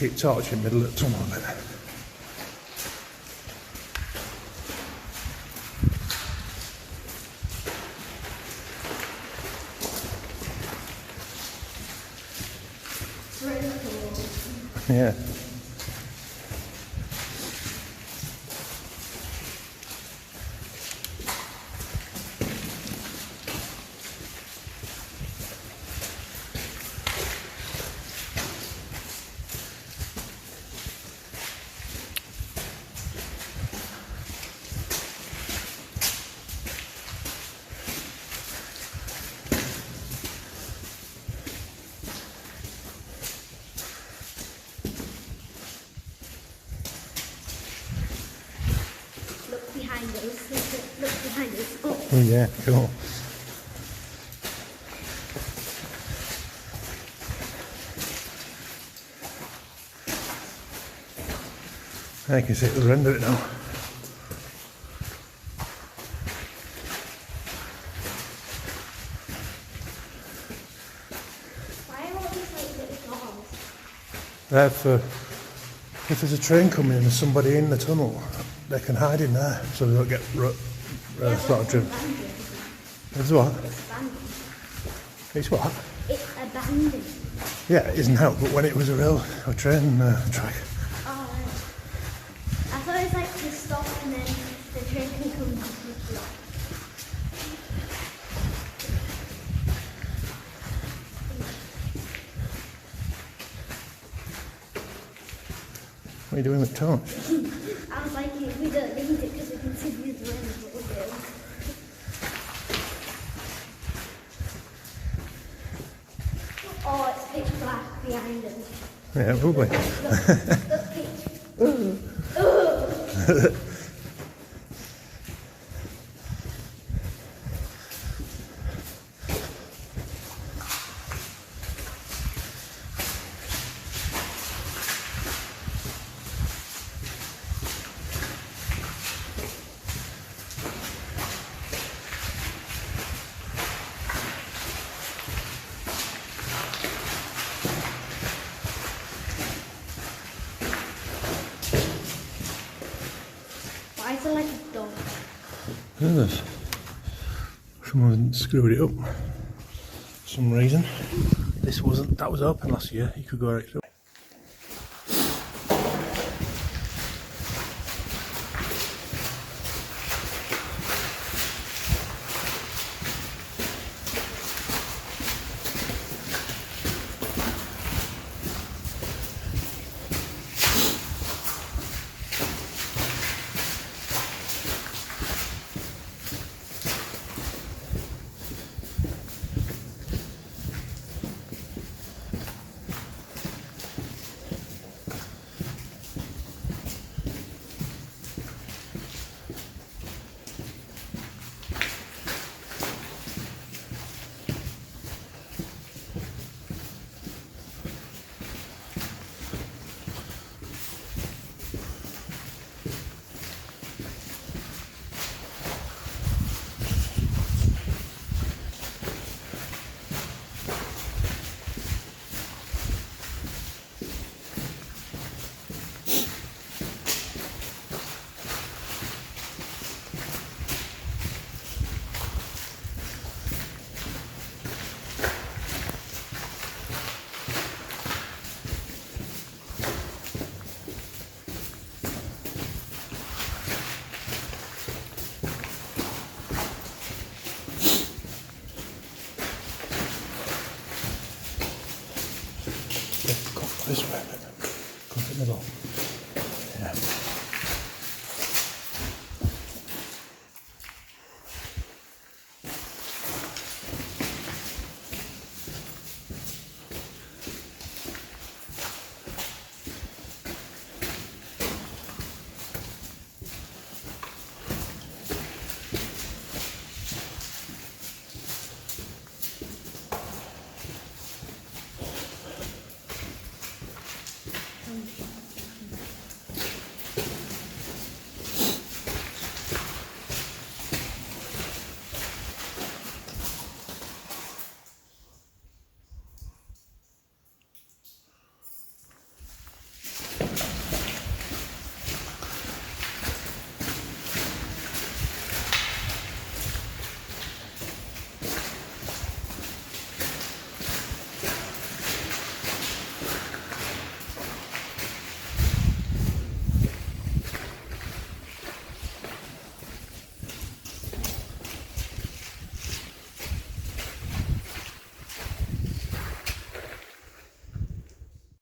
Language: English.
keep torching middle of the tunnel a bit. Yeah. Look behind us. Oh yeah, cool. I can see it will render it now. Why are all these like little doors? There for if there's a train coming and there's somebody in the tunnel, they can hide in there so they don't get sort of driven. It's what? It's abandoned. It's what? It's abandoned. Yeah, it isn't out, but when it was a train track. Oh, I thought it was like to stop and then the train can come and pick you up. What are you doing with torch? I was like, we don't need it because we can see these rooms, but we do. Oh, it's pitch black behind us. Yeah, probably. Look, pitch. Why is it like a dog? Look at this. Someone screwed it up for some reason. That was open last year. You could go right through. This way, go to the middle. Yeah.